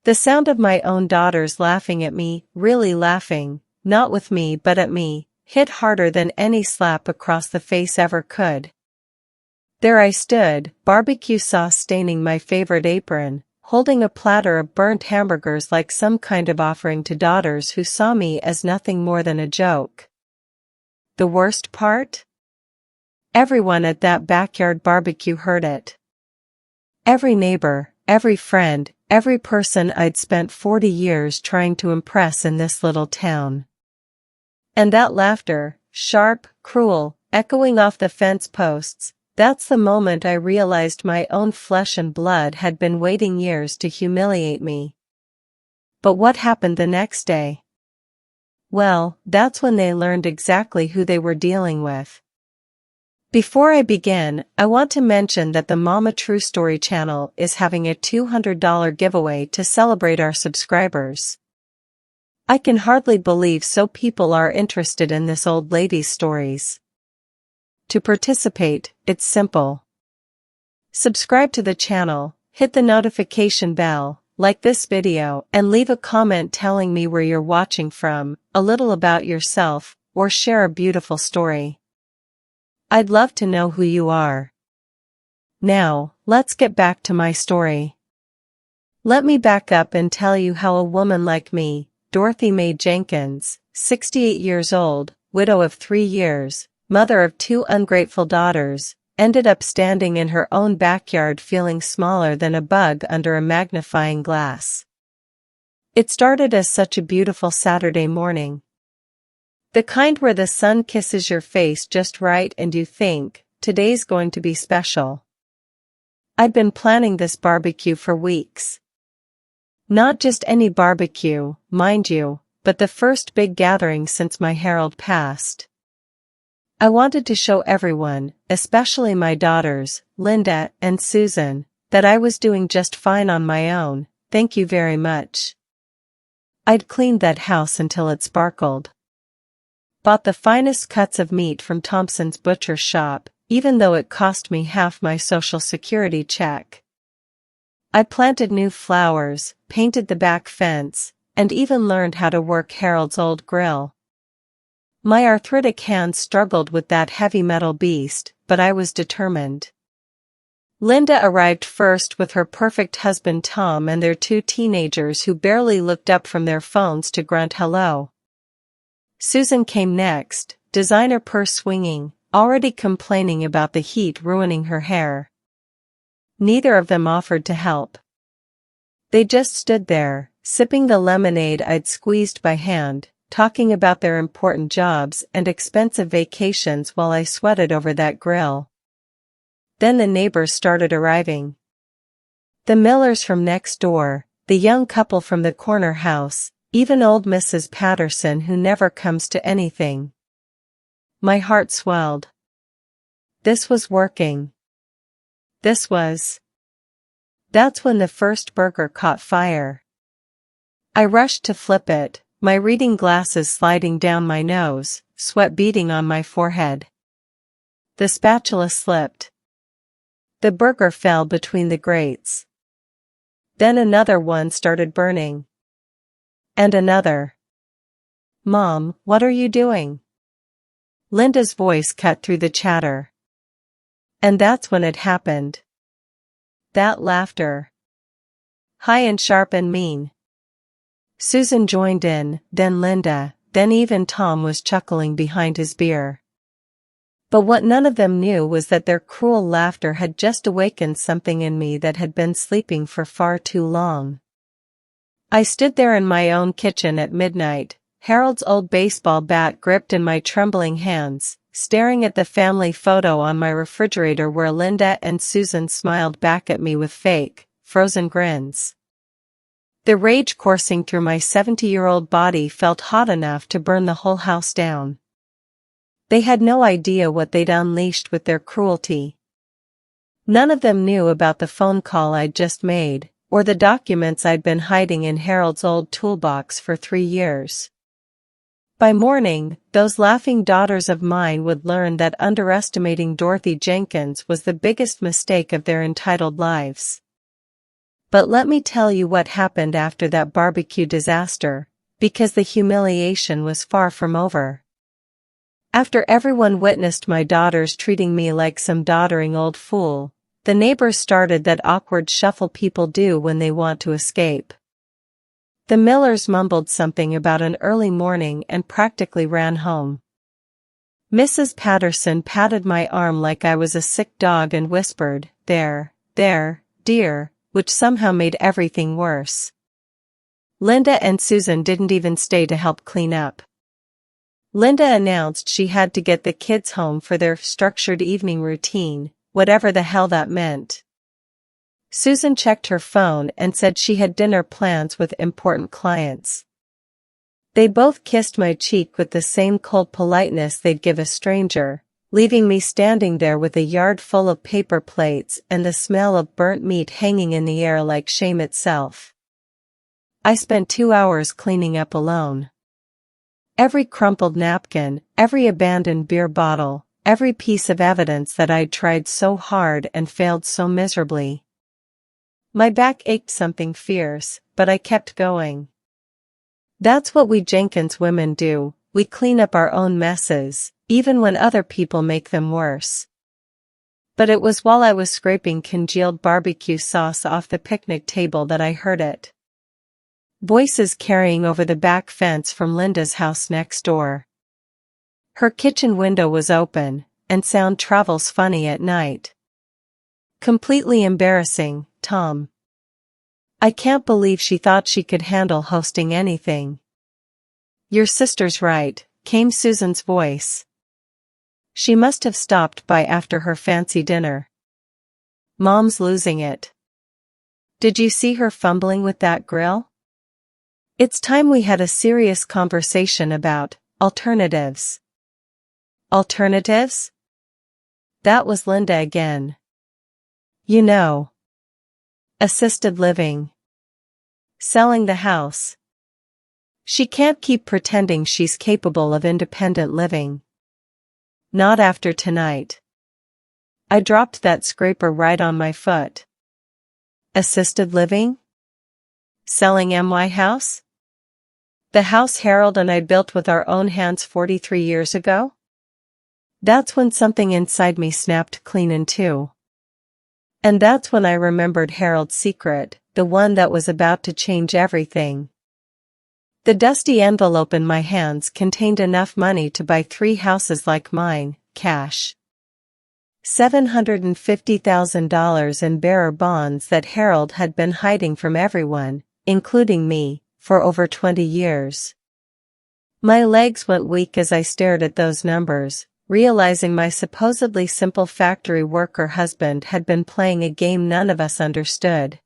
The sound of my own daughters laughing at me, really laughing, not with me but at me, hit harder than any slap across the face ever could. There I stood, barbecue sauce staining my favorite apron, holding a platter of burnt hamburgers like some kind of offering to daughters who saw me as nothing more than a joke. The worst part? Everyone at that backyard barbecue heard it. Every neighbor, every friend, every person I'd spent 40 years trying to impress in this little town. And that laughter, sharp, cruel, echoing off the fence posts, that's the moment I realized my own flesh and blood had been waiting years to humiliate me. But what happened the next day? Well, that's when they learned exactly who they were dealing with. Before I begin, I want to mention that the Mama True Story channel is having a $200 giveaway to celebrate our subscribers. I can hardly believe so people are interested in this old lady's stories. To participate, it's simple. Subscribe to the channel, hit the notification bell, like this video, and leave a comment telling me where you're watching from, a little about yourself, or share a beautiful story. I'd love to know who you are. Now, let's get back to my story. Let me back up and tell you how a woman like me, Dorothy Mae Jenkins, 68 years old, widow of 3 years, mother of 2 ungrateful daughters, ended up standing in her own backyard feeling smaller than a bug under a magnifying glass. It started as such a beautiful Saturday morning. The kind where the sun kisses your face just right and you think, today's going to be special. I'd been planning this barbecue for weeks. Not just any barbecue, mind you, but the first big gathering since my Harold passed. I wanted to show everyone, especially my daughters, Linda and Susan, that I was doing just fine on my own, thank you very much. I'd cleaned that house until it sparkled. Bought the finest cuts of meat from Thompson's butcher shop, even though it cost me half my Social Security check. I planted new flowers, painted the back fence, and even learned how to work Harold's old grill. My arthritic hands struggled with that heavy metal beast, but I was determined. Linda arrived first with her perfect husband Tom and their 2 teenagers who barely looked up from their phones to grunt hello. Susan came next, designer purse swinging, already complaining about the heat ruining her hair. Neither of them offered to help. They just stood there, sipping the lemonade I'd squeezed by hand, talking about their important jobs and expensive vacations while I sweated over that grill. Then the neighbors started arriving. The Millers from next door, the young couple from the corner house, even old Mrs. Patterson who never comes to anything. My heart swelled. This was working. That's when the first burger caught fire. I rushed to flip it, my reading glasses sliding down my nose, sweat beading on my forehead. The spatula slipped. The burger fell between the grates. Then another one started burning. And another. Mom, what are you doing? Linda's voice cut through the chatter. And that's when it happened. That laughter. High and sharp and mean. Susan joined in, then Linda, then even Tom was chuckling behind his beer. But what none of them knew was that their cruel laughter had just awakened something in me that had been sleeping for far too long. I stood there in my own kitchen at midnight, Harold's old baseball bat gripped in my trembling hands, staring at the family photo on my refrigerator where Linda and Susan smiled back at me with fake, frozen grins. The rage coursing through my 70-year-old body felt hot enough to burn the whole house down. They had no idea what they'd unleashed with their cruelty. None of them knew about the phone call I'd just made, or the documents I'd been hiding in Harold's old toolbox for 3 years. By morning, those laughing daughters of mine would learn that underestimating Dorothy Jenkins was the biggest mistake of their entitled lives. But let me tell you what happened after that barbecue disaster, because the humiliation was far from over. After everyone witnessed my daughters treating me like some doddering old fool, the neighbors started that awkward shuffle people do when they want to escape. The Millers mumbled something about an early morning and practically ran home. Mrs. Patterson patted my arm like I was a sick dog and whispered, "There, dear," which somehow made everything worse. Linda and Susan didn't even stay to help clean up. Linda announced she had to get the kids home for their structured evening routine, whatever the hell that meant. Susan checked her phone and said she had dinner plans with important clients. They both kissed my cheek with the same cold politeness they'd give a stranger, leaving me standing there with a yard full of paper plates and the smell of burnt meat hanging in the air like shame itself. I spent 2 hours cleaning up alone. Every crumpled napkin, every abandoned beer bottle, every piece of evidence that I'd tried so hard and failed so miserably. My back ached something fierce, but I kept going. That's what we Jenkins women do, we clean up our own messes, even when other people make them worse. But it was while I was scraping congealed barbecue sauce off the picnic table that I heard it. Voices carrying over the back fence from Linda's house next door. Her kitchen window was open, and sound travels funny at night. Completely embarrassing, Tom. I can't believe she thought she could handle hosting anything. Your sister's right, came Susan's voice. She must have stopped by after her fancy dinner. Mom's losing it. Did you see her fumbling with that grill? It's time we had a serious conversation about alternatives. Alternatives? That was Linda again. You know. Assisted living. Selling the house. She can't keep pretending she's capable of independent living. Not after tonight. I dropped that scraper right on my foot. Assisted living? Selling my house? The house Harold and I built with our own hands 43 years ago? That's when something inside me snapped clean in two. And that's when I remembered Harold's secret, the one that was about to change everything. The dusty envelope in my hands contained enough money to buy 3 houses like mine, cash. $750,000 in bearer bonds that Harold had been hiding from everyone, including me, for over 20 years. My legs went weak as I stared at those numbers, realizing my supposedly simple factory worker husband had been playing a game none of us understood.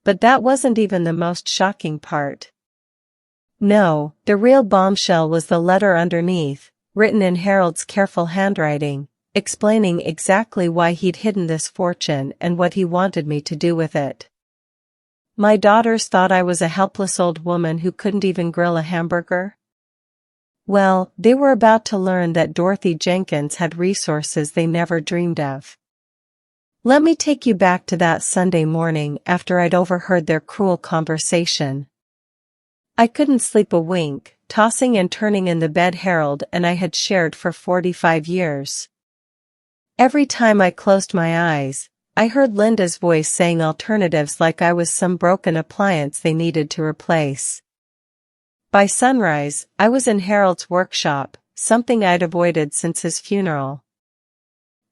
But that wasn't even the most shocking part. No, the real bombshell was the letter underneath, written in Harold's careful handwriting, explaining exactly why he'd hidden this fortune and what he wanted me to do with it. My daughters thought I was a helpless old woman who couldn't even grill a hamburger. Well, they were about to learn that Dorothy Jenkins had resources they never dreamed of. Let me take you back to that Sunday morning after I'd overheard their cruel conversation. I couldn't sleep a wink, tossing and turning in the bed Harold and I had shared for 45 years. Every time I closed my eyes, I heard Linda's voice saying alternatives like I was some broken appliance they needed to replace. By sunrise, I was in Harold's workshop, something I'd avoided since his funeral.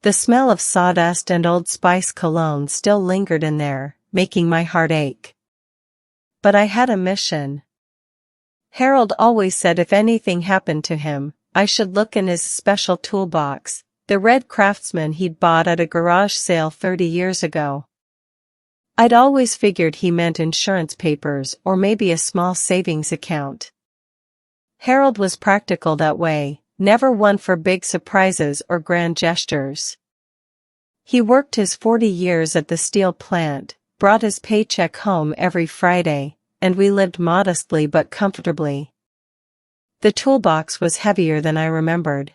The smell of sawdust and Old Spice cologne still lingered in there, making my heart ache. But I had a mission. Harold always said if anything happened to him, I should look in his special toolbox, the red Craftsman he'd bought at a garage sale 30 years ago. I'd always figured he meant insurance papers or maybe a small savings account. Harold was practical that way, never one for big surprises or grand gestures. He worked his 40 years at the steel plant, brought his paycheck home every Friday, and we lived modestly but comfortably. The toolbox was heavier than I remembered.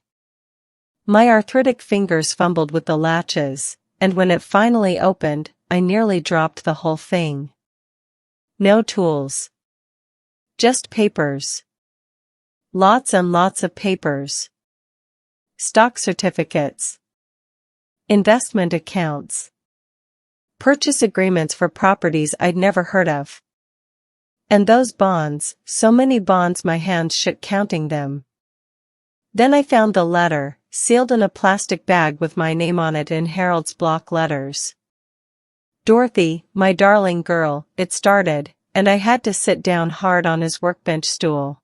My arthritic fingers fumbled with the latches, and when it finally opened, I nearly dropped the whole thing. No tools. Just papers. Lots and lots of papers. Stock certificates. Investment accounts. Purchase agreements for properties I'd never heard of. And those bonds, so many bonds my hands shook counting them. Then I found the letter, sealed in a plastic bag with my name on it in Harold's block letters. Dorothy, my darling girl, it started, and I had to sit down hard on his workbench stool.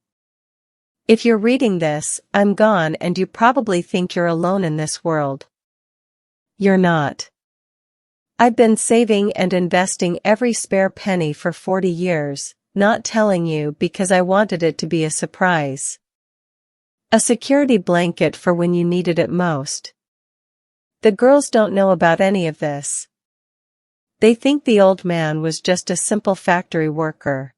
If you're reading this, I'm gone and you probably think you're alone in this world. You're not. I've been saving and investing every spare penny for 40 years, not telling you because I wanted it to be a surprise. A security blanket for when you needed it most. The girls don't know about any of this. They think the old man was just a simple factory worker.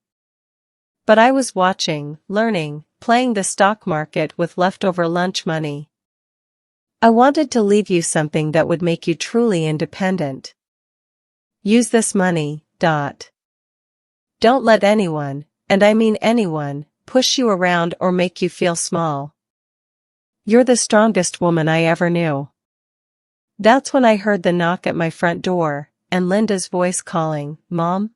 But I was watching, learning, playing the stock market with leftover lunch money. I wanted to leave you something that would make you truly independent. Use this money. Don't let anyone, and I mean anyone, push you around or make you feel small. You're the strongest woman I ever knew. That's when I heard the knock at my front door, and Linda's voice calling, Mom?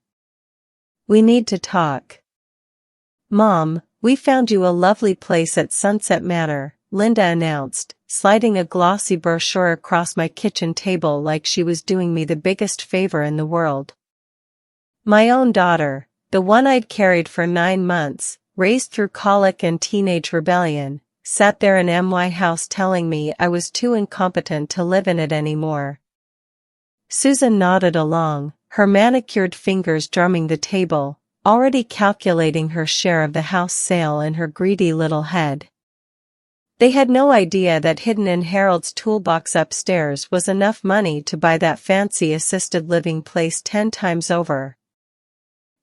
We need to talk. Mom, we found you a lovely place at Sunset Manor, Linda announced, sliding a glossy brochure across my kitchen table like she was doing me the biggest favor in the world. My own daughter, the one I'd carried for 9 months, raised through colic and teenage rebellion, sat there in my house telling me I was too incompetent to live in it anymore. Susan nodded along, her manicured fingers drumming the table, already calculating her share of the house sale in her greedy little head. They had no idea that hidden in Harold's toolbox upstairs was enough money to buy that fancy assisted living place 10 times over.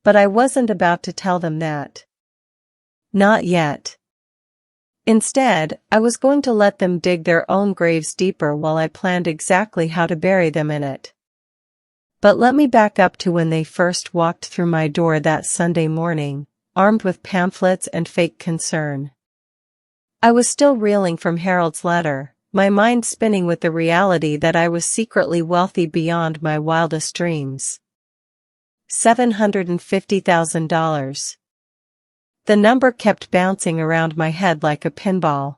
But I wasn't about to tell them that. Not yet. Instead, I was going to let them dig their own graves deeper while I planned exactly how to bury them in it. But let me back up to when they first walked through my door that Sunday morning, armed with pamphlets and fake concern. I was still reeling from Harold's letter, my mind spinning with the reality that I was secretly wealthy beyond my wildest dreams. $750,000. The number kept bouncing around my head like a pinball.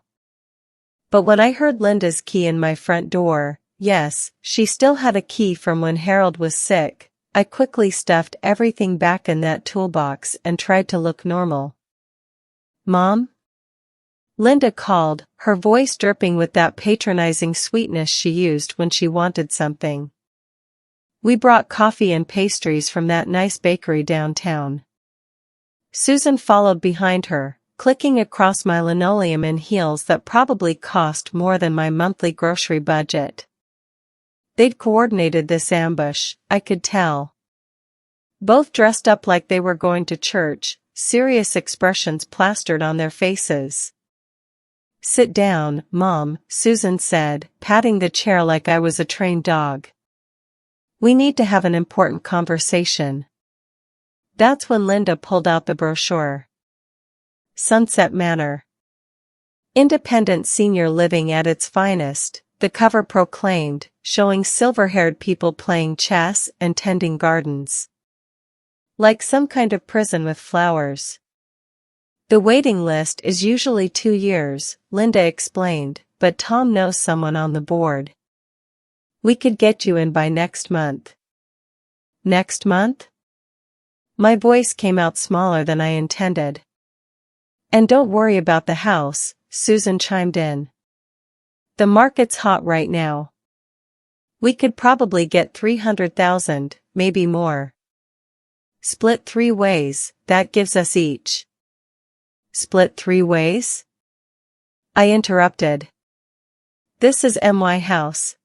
But when I heard Linda's key in my front door, yes, she still had a key from when Harold was sick, I quickly stuffed everything back in that toolbox and tried to look normal. Mom? Linda called, her voice dripping with that patronizing sweetness she used when she wanted something. We brought coffee and pastries from that nice bakery downtown. Susan followed behind her, clicking across my linoleum in heels that probably cost more than my monthly grocery budget. They'd coordinated this ambush, I could tell. Both dressed up like they were going to church, serious expressions plastered on their faces. Sit down, Mom, Susan said, patting the chair like I was a trained dog. We need to have an important conversation. That's when Linda pulled out the brochure. Sunset Manor. Independent senior living at its finest, the cover proclaimed, showing silver-haired people playing chess and tending gardens. Like some kind of prison with flowers. The waiting list is usually 2 years, Linda explained, but Tom knows someone on the board. We could get you in by next month. Next month? My voice came out smaller than I intended. And don't worry about the house, Susan chimed in. The market's hot right now. We could probably get 300,000, maybe more. Split 3 ways, that gives us each. Split 3 ways? I interrupted. This is my house.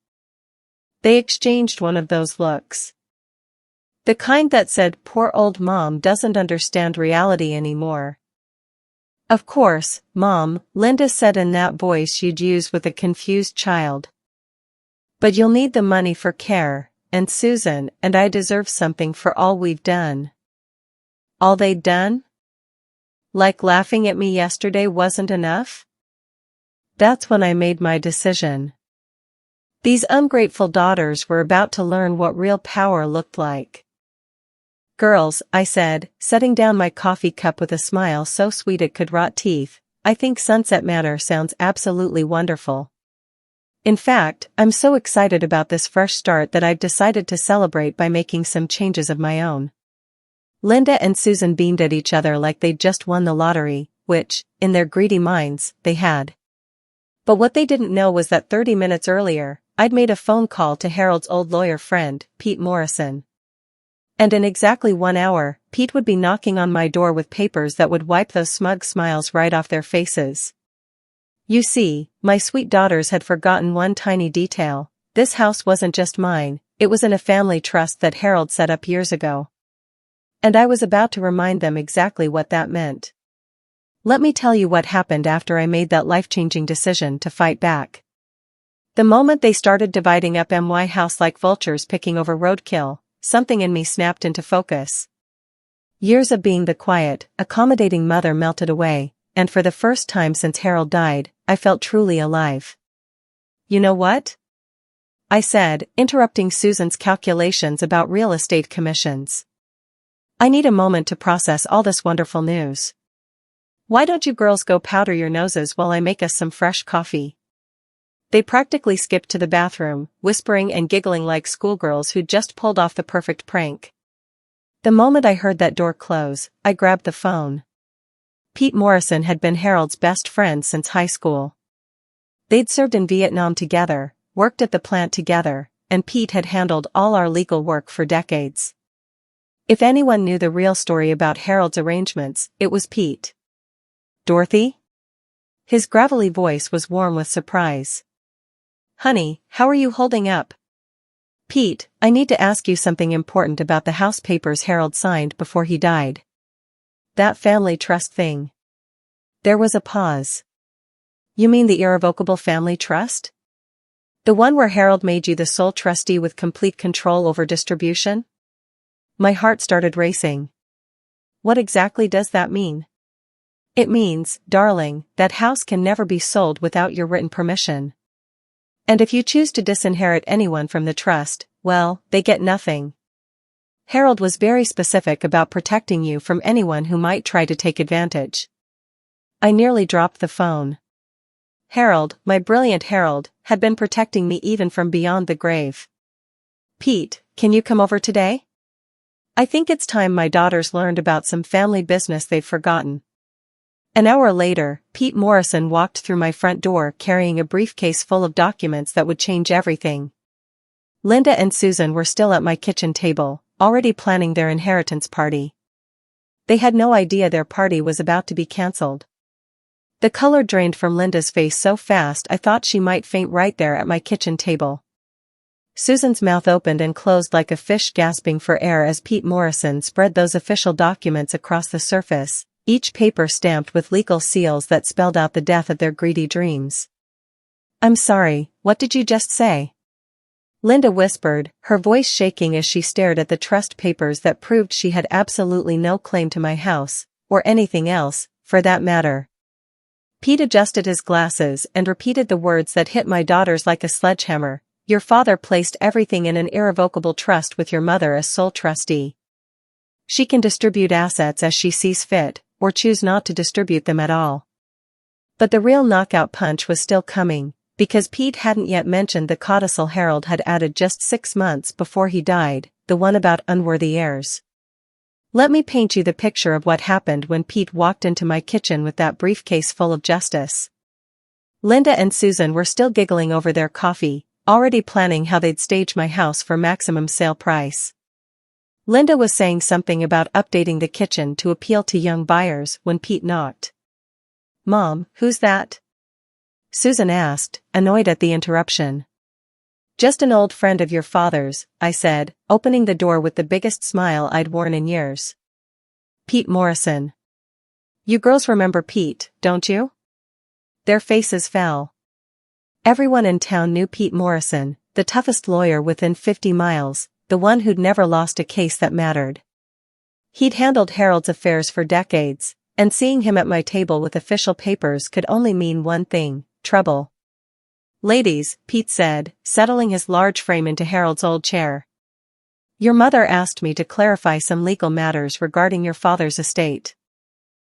They exchanged one of those looks. The kind that said poor old Mom doesn't understand reality anymore. Of course, Mom, Linda said in that voice you'd use with a confused child. But you'll need the money for care, and Susan and I deserve something for all we've done." All they'd done? Like laughing at me yesterday wasn't enough? That's when I made my decision. These ungrateful daughters were about to learn what real power looked like. "Girls," I said, setting down my coffee cup with a smile so sweet it could rot teeth, "I think Sunset Manor sounds absolutely wonderful. In fact, I'm so excited about this fresh start that I've decided to celebrate by making some changes of my own." Linda and Susan beamed at each other like they'd just won the lottery, which, in their greedy minds, they had. But what they didn't know was that 30 minutes earlier, I'd made a phone call to Harold's old lawyer friend, Pete Morrison. And in exactly 1 hour, Pete would be knocking on my door with papers that would wipe those smug smiles right off their faces. You see, my sweet daughters had forgotten one tiny detail. This house wasn't just mine, it was in a family trust that Harold set up years ago. And I was about to remind them exactly what that meant. Let me tell you what happened after I made that life-changing decision to fight back. The moment they started dividing up my house like vultures picking over roadkill, something in me snapped into focus. Years of being the quiet, accommodating mother melted away, and for the first time since Harold died, I felt truly alive. "You know what?" I said, interrupting Susan's calculations about real estate commissions. "I need a moment to process all this wonderful news. Why don't you girls go powder your noses while I make us some fresh coffee?" They practically skipped to the bathroom, whispering and giggling like schoolgirls who'd just pulled off the perfect prank. The moment I heard that door close, I grabbed the phone. Pete Morrison had been Harold's best friend since high school. They'd served in Vietnam together, worked at the plant together, and Pete had handled all our legal work for decades. If anyone knew the real story about Harold's arrangements, it was Pete. "Dorothy?" His gravelly voice was warm with surprise. "Honey, how are you holding up?" "Pete, I need to ask you something important about the house papers Harold signed before he died. That family trust thing." There was a pause. "You mean the irrevocable family trust? The one where Harold made you the sole trustee with complete control over distribution?" My heart started racing. "What exactly does that mean?" "It means, darling, that house can never be sold without your written permission. And if you choose to disinherit anyone from the trust, well, they get nothing. Harold was very specific about protecting you from anyone who might try to take advantage." I nearly dropped the phone. Harold, my brilliant Harold, had been protecting me even from beyond the grave. "Pete, can you come over today? I think it's time my daughters learned about some family business they've forgotten." An hour later, Pete Morrison walked through my front door carrying a briefcase full of documents that would change everything. Linda and Susan were still at my kitchen table, already planning their inheritance party. They had no idea their party was about to be cancelled. The color drained from Linda's face so fast I thought she might faint right there at my kitchen table. Susan's mouth opened and closed like a fish gasping for air as Pete Morrison spread those official documents across the surface, each paper stamped with legal seals that spelled out the death of their greedy dreams. "I'm sorry, what did you just say?" Linda whispered, her voice shaking as she stared at the trust papers that proved she had absolutely no claim to my house, or anything else, for that matter. Pete adjusted his glasses and repeated the words that hit my daughters like a sledgehammer. "Your father placed everything in an irrevocable trust with your mother as sole trustee. She can distribute assets as she sees fit, or choose not to distribute them at all." But the real knockout punch was still coming, because Pete hadn't yet mentioned the codicil Harold had added just 6 months before he died, the one about unworthy heirs. Let me paint you the picture of what happened when Pete walked into my kitchen with that briefcase full of justice. Linda and Susan were still giggling over their coffee, already planning how they'd stage my house for maximum sale price. Linda was saying something about updating the kitchen to appeal to young buyers when Pete knocked. "Mom, who's that?" Susan asked, annoyed at the interruption. "Just an old friend of your father's," I said, opening the door with the biggest smile I'd worn in years. "Pete Morrison. You girls remember Pete, don't you?" Their faces fell. Everyone in town knew Pete Morrison, the toughest lawyer within 50 miles, the one who'd never lost a case that mattered. He'd handled Harold's affairs for decades, and seeing him at my table with official papers could only mean one thing: trouble. "Ladies," Pete said, settling his large frame into Harold's old chair. "Your mother asked me to clarify some legal matters regarding your father's estate."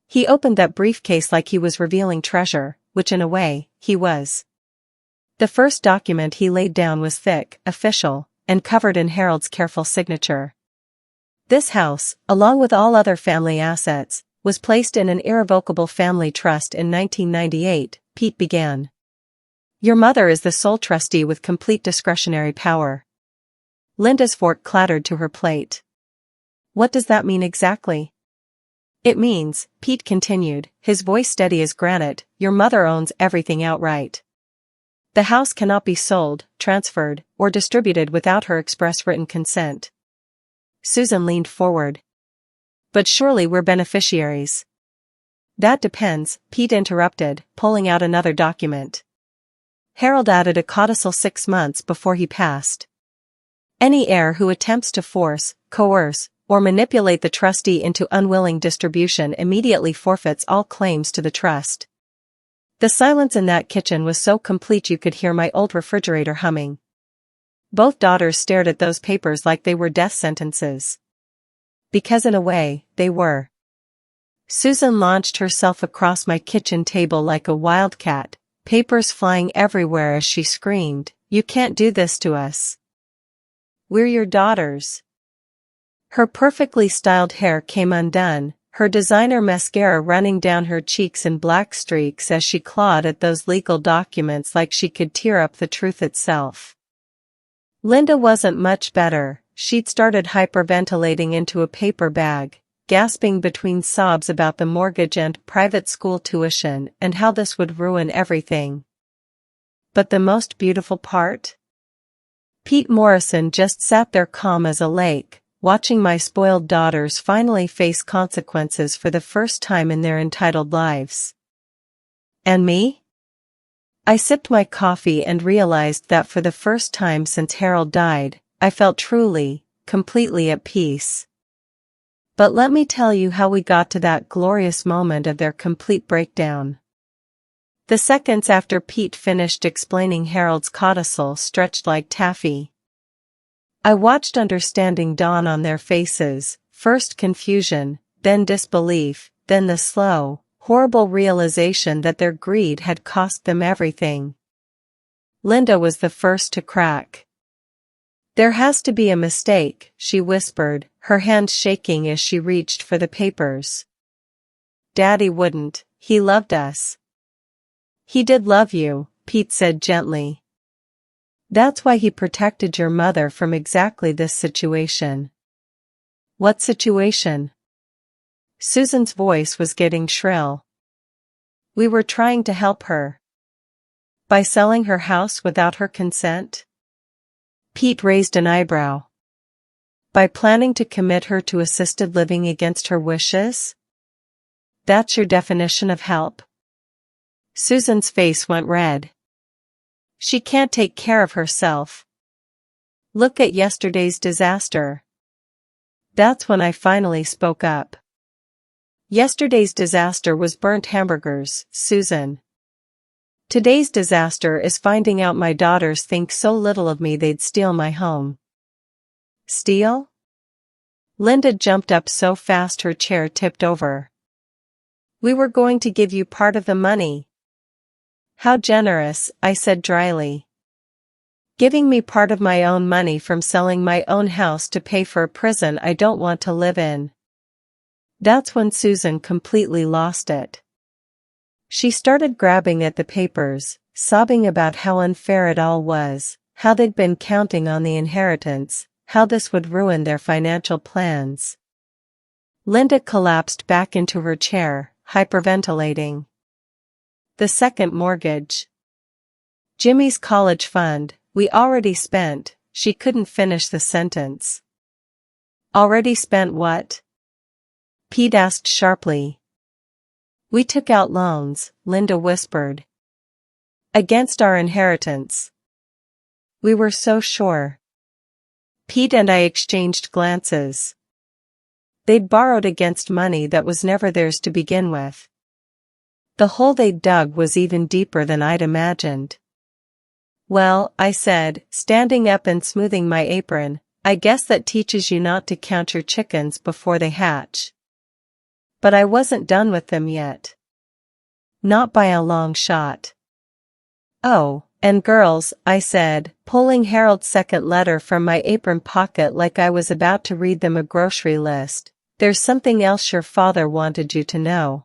He opened that briefcase like he was revealing treasure, which in a way, he was. The first document he laid down was thick, official, and covered in Harold's careful signature. This house, along with all other family assets, was placed in an irrevocable family trust in 1998, Pete began. "Your mother is the sole trustee with complete discretionary power." Linda's fork clattered to her plate. "What does that mean exactly?" "It means," Pete continued, his voice steady as granite, "your mother owns everything outright. The house cannot be sold, transferred, or distributed without her express written consent." Susan leaned forward. "But surely we're beneficiaries." "That depends," Pete interrupted, pulling out another document. Harold added a codicil 6 months before he passed. "Any heir who attempts to force, coerce, or manipulate the trustee into unwilling distribution immediately forfeits all claims to the trust." The silence in that kitchen was so complete you could hear my old refrigerator humming. Both daughters stared at those papers like they were death sentences. Because in a way, they were. Susan launched herself across my kitchen table like a wildcat, papers flying everywhere as she screamed, "You can't do this to us. We're your daughters." Her perfectly styled hair came undone, her designer mascara running down her cheeks in black streaks as she clawed at those legal documents like she could tear up the truth itself. Linda wasn't much better. She'd started hyperventilating into a paper bag, gasping between sobs about the mortgage and private school tuition and how this would ruin everything. But the most beautiful part? Pete Morrison just sat there calm as a lake, watching my spoiled daughters finally face consequences for the first time in their entitled lives. And me? I sipped my coffee and realized that for the first time since Harold died, I felt truly, completely at peace. But let me tell you how we got to that glorious moment of their complete breakdown. The seconds after Pete finished explaining Harold's codicil stretched like taffy. I watched understanding dawn on their faces, first confusion, then disbelief, then the slow, horrible realization that their greed had cost them everything. Linda was the first to crack. "There has to be a mistake," she whispered, her hand shaking as she reached for the papers. "Daddy wouldn't, he loved us." "He did love you," Pete said gently. "That's why he protected your mother from exactly this situation." "What situation?" Susan's voice was getting shrill. "We were trying to help her." "By selling her house without her consent?" Pete raised an eyebrow. "By planning to commit her to assisted living against her wishes? That's your definition of help?" Susan's face went red. "She can't take care of herself. Look at yesterday's disaster." That's when I finally spoke up. "Yesterday's disaster was burnt hamburgers, Susan. Today's disaster is finding out my daughters think so little of me they'd steal my home." "Steal?" Linda jumped up so fast her chair tipped over. "We were going to give you part of the money." "How generous," I said dryly. "Giving me part of my own money from selling my own house to pay for a prison I don't want to live in." That's when Susan completely lost it. She started grabbing at the papers, sobbing about how unfair it all was, how they'd been counting on the inheritance, how this would ruin their financial plans. Linda collapsed back into her chair, hyperventilating. "The second mortgage. Jimmy's college fund, we already spent." She couldn't finish the sentence. "Already spent what?" Pete asked sharply. "We took out loans," Linda whispered. "Against our inheritance. We were so sure. Pete and I exchanged glances. They'd borrowed against money that was never theirs to begin with. The hole they'd dug was even deeper than I'd imagined. Well, I said, standing up and smoothing my apron, I guess that teaches you not to count your chickens before they hatch. But I wasn't done with them yet. Not by a long shot. Oh, and girls, I said, pulling Harold's second letter from my apron pocket like I was about to read them a grocery list, there's something else your father wanted you to know.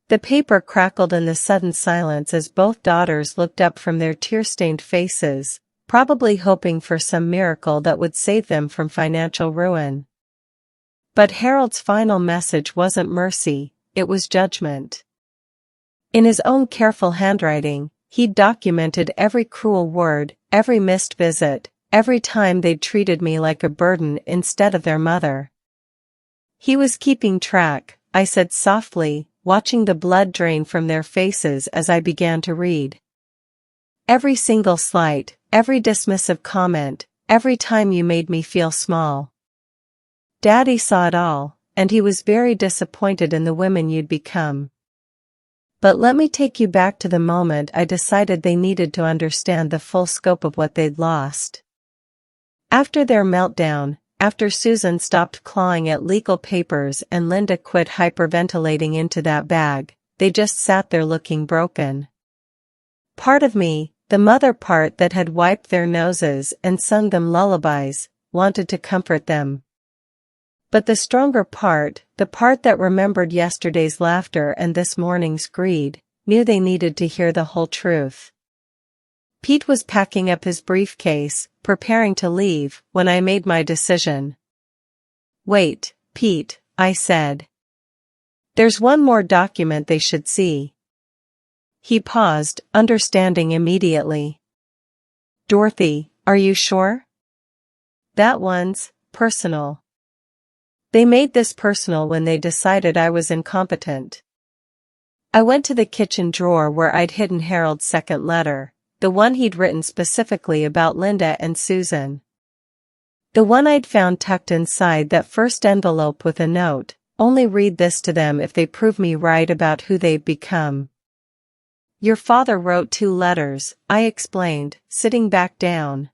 The paper crackled in the sudden silence as both daughters looked up from their tear-stained faces, probably hoping for some miracle that would save them from financial ruin. But Harold's final message wasn't mercy, it was judgment. In his own careful handwriting, he'd documented every cruel word, every missed visit, every time they'd treated me like a burden instead of their mother. He was keeping track, I said softly, watching the blood drain from their faces as I began to read. Every single slight, every dismissive comment, every time you made me feel small. Daddy saw it all, and he was very disappointed in the women you'd become. But let me take you back to the moment I decided they needed to understand the full scope of what they'd lost. After their meltdown, after Susan stopped clawing at legal papers and Linda quit hyperventilating into that bag, they just sat there looking broken. Part of me, the mother part that had wiped their noses and sung them lullabies, wanted to comfort them. But the stronger part, the part that remembered yesterday's laughter and this morning's greed, knew they needed to hear the whole truth. Pete was packing up his briefcase, preparing to leave, when I made my decision. Wait, Pete, I said. There's one more document they should see. He paused, understanding immediately. Dorothy, are you sure? That one's personal. They made this personal when they decided I was incompetent. I went to the kitchen drawer where I'd hidden Harold's second letter, the one he'd written specifically about Linda and Susan. The one I'd found tucked inside that first envelope with a note, only read this to them if they prove me right about who they've become. Your father wrote 2 letters, I explained, sitting back down.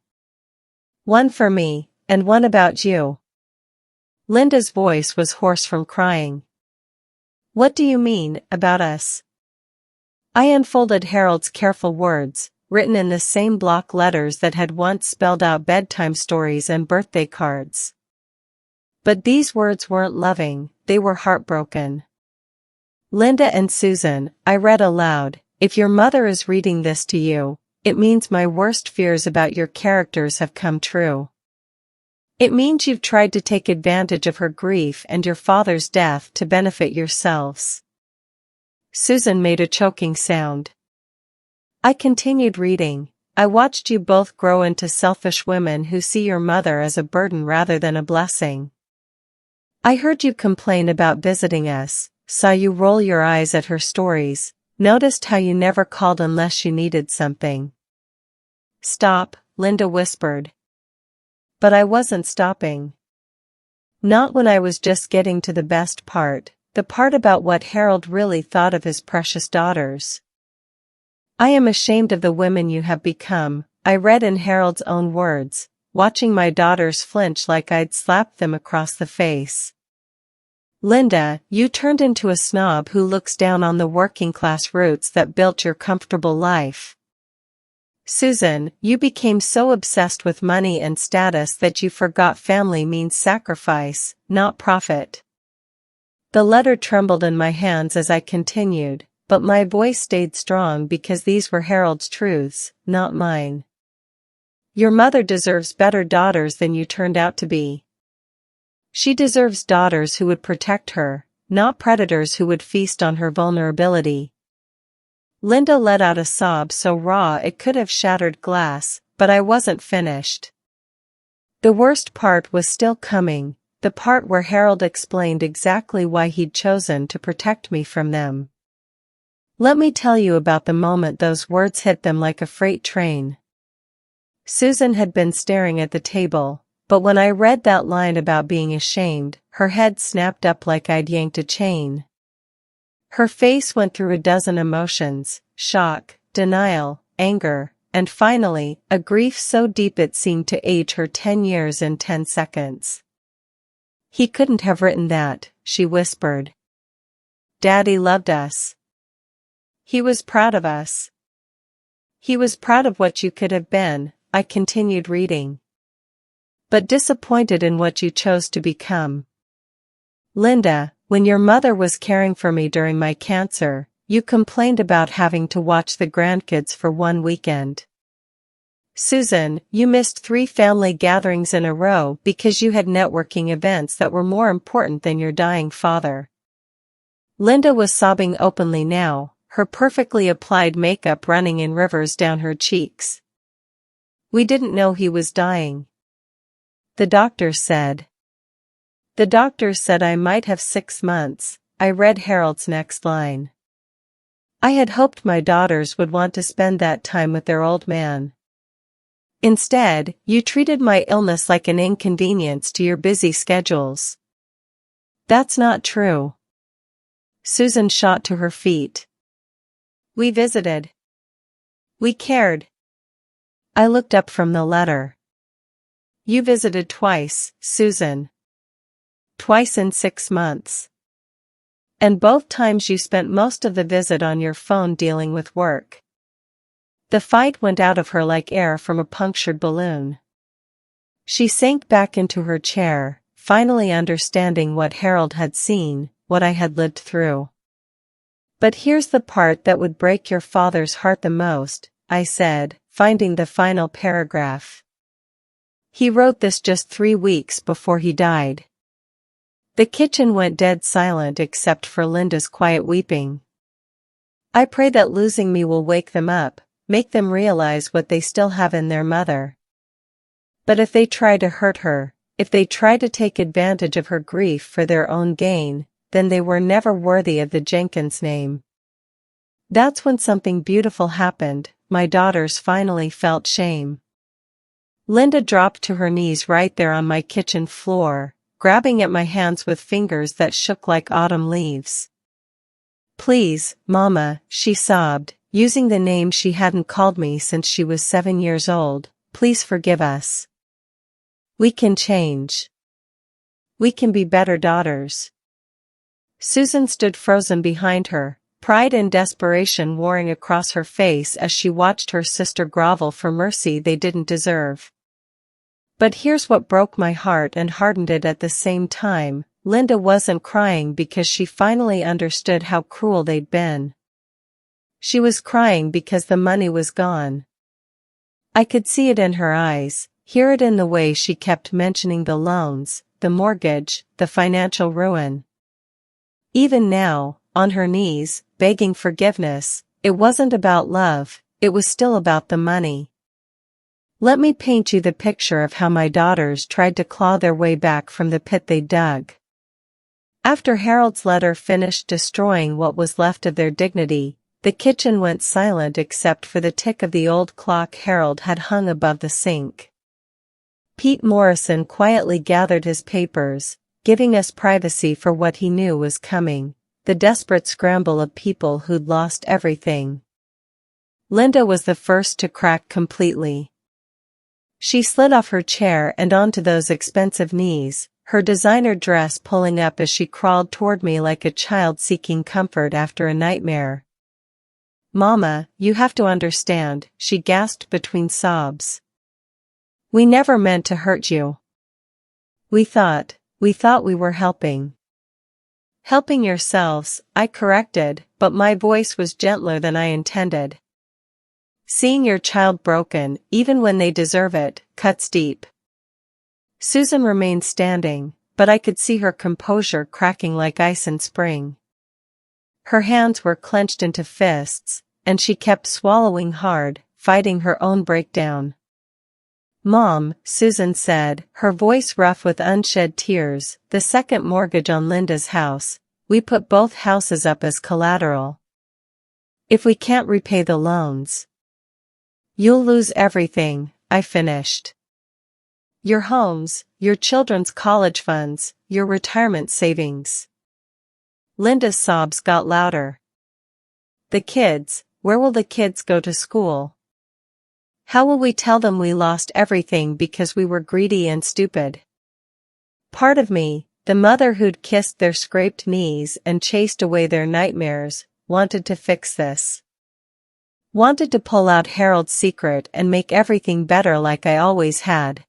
One for me, and one about you. Linda's voice was hoarse from crying. What do you mean, about us? I unfolded Harold's careful words, written in the same block letters that had once spelled out bedtime stories and birthday cards. But these words weren't loving, they were heartbroken. Linda and Susan, I read aloud, if your mother is reading this to you, it means my worst fears about your characters have come true. It means you've tried to take advantage of her grief and your father's death to benefit yourselves. Susan made a choking sound. I continued reading. I watched you both grow into selfish women who see your mother as a burden rather than a blessing. I heard you complain about visiting us, saw you roll your eyes at her stories, noticed how you never called unless you needed something. Stop, Linda whispered. But I wasn't stopping. Not when I was just getting to the best part, the part about what Harold really thought of his precious daughters. I am ashamed of the women you have become, I read in Harold's own words, watching my daughters flinch like I'd slapped them across the face. Linda, you turned into a snob who looks down on the working-class roots that built your comfortable life. Susan, you became so obsessed with money and status that you forgot family means sacrifice, not profit. The letter trembled in my hands as I continued, but my voice stayed strong because these were Harold's truths, not mine. Your mother deserves better daughters than you turned out to be. She deserves daughters who would protect her, not predators who would feast on her vulnerability. Linda let out a sob so raw it could have shattered glass, but I wasn't finished. The worst part was still coming, the part where Harold explained exactly why he'd chosen to protect me from them. Let me tell you about the moment those words hit them like a freight train. Susan had been staring at the table, but when I read that line about being ashamed, her head snapped up like I'd yanked a chain. Her face went through a dozen emotions: shock, denial, anger, and finally, a grief so deep it seemed to age her 10 years in 10 seconds. "He couldn't have written that," she whispered. "Daddy loved us. He was proud of us. He was proud of what you could have been," I continued reading. "But disappointed in what you chose to become. Linda, when your mother was caring for me during my cancer, you complained about having to watch the grandkids for one weekend. Susan, you missed 3 family gatherings in a row because you had networking events that were more important than your dying father." Linda was sobbing openly now, her perfectly applied makeup running in rivers down her cheeks. "We didn't know he was dying. The doctor said. The doctor said I might have 6 months, I read Harold's next line. "I had hoped my daughters would want to spend that time with their old man. Instead, you treated my illness like an inconvenience to your busy schedules." "That's not true." Susan shot to her feet. "We visited. We cared." I looked up from the letter. "You visited twice, Susan. Twice in 6 months. And both times you spent most of the visit on your phone dealing with work." The fight went out of her like air from a punctured balloon. She sank back into her chair, finally understanding what Harold had seen, what I had lived through. "But here's the part that would break your father's heart the most," I said, finding the final paragraph. "He wrote this just 3 weeks before he died." The kitchen went dead silent except for Linda's quiet weeping. "I pray that losing me will wake them up, make them realize what they still have in their mother. But if they try to hurt her, if they try to take advantage of her grief for their own gain, then they were never worthy of the Jenkins name." That's when something beautiful happened. My daughters finally felt shame. Linda dropped to her knees right there on my kitchen floor, grabbing at my hands with fingers that shook like autumn leaves. "Please, Mama," she sobbed, using the name she hadn't called me since she was 7 years old, "please forgive us. We can change. We can be better daughters." Susan stood frozen behind her, pride and desperation warring across her face as she watched her sister grovel for mercy they didn't deserve. But here's what broke my heart and hardened it at the same time: Linda wasn't crying because she finally understood how cruel they'd been. She was crying because the money was gone. I could see it in her eyes, hear it in the way she kept mentioning the loans, the mortgage, the financial ruin. Even now, on her knees, begging forgiveness, it wasn't about love, it was still about the money. Let me paint you the picture of how my daughters tried to claw their way back from the pit they dug. After Harold's letter finished destroying what was left of their dignity, the kitchen went silent except for the tick of the old clock Harold had hung above the sink. Pete Morrison quietly gathered his papers, giving us privacy for what he knew was coming: the desperate scramble of people who'd lost everything. Linda was the first to crack completely. She slid off her chair and onto those expensive knees, her designer dress pulling up as she crawled toward me like a child seeking comfort after a nightmare. "Mama, you have to understand," she gasped between sobs. "We never meant to hurt you. We thought we were helping." "Helping yourselves," I corrected, but my voice was gentler than I intended. "Seeing your child broken, even when they deserve it, cuts deep." Susan remained standing, but I could see her composure cracking like ice in spring. Her hands were clenched into fists, and she kept swallowing hard, fighting her own breakdown. "Mom," Susan said, her voice rough with unshed tears, "the second mortgage on Linda's house, we put both houses up as collateral. If we can't repay the loans, you'll lose everything." I finished. Your homes, your children's college funds, your retirement savings. Linda's sobs got louder. The kids, where will the kids go to school? How will we tell them we lost everything because we were greedy and stupid? Part of me, the mother who'd kissed their scraped knees and chased away their nightmares, wanted to fix this. Wanted to pull out Harold's secret and make everything better like I always had.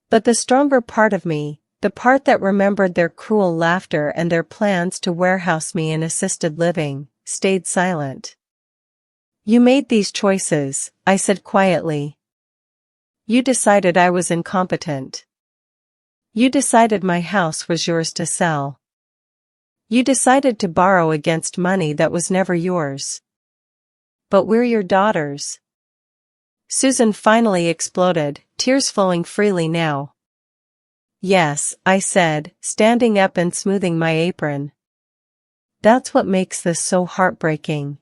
But the stronger part of me, the part that remembered their cruel laughter and their plans to warehouse me in assisted living, stayed silent. You made these choices, I said quietly. You decided I was incompetent. You decided my house was yours to sell. You decided to borrow against money that was never yours. But we're your daughters. Susan finally exploded, tears flowing freely now. Yes, I said, standing up and smoothing my apron. That's what makes this so heartbreaking.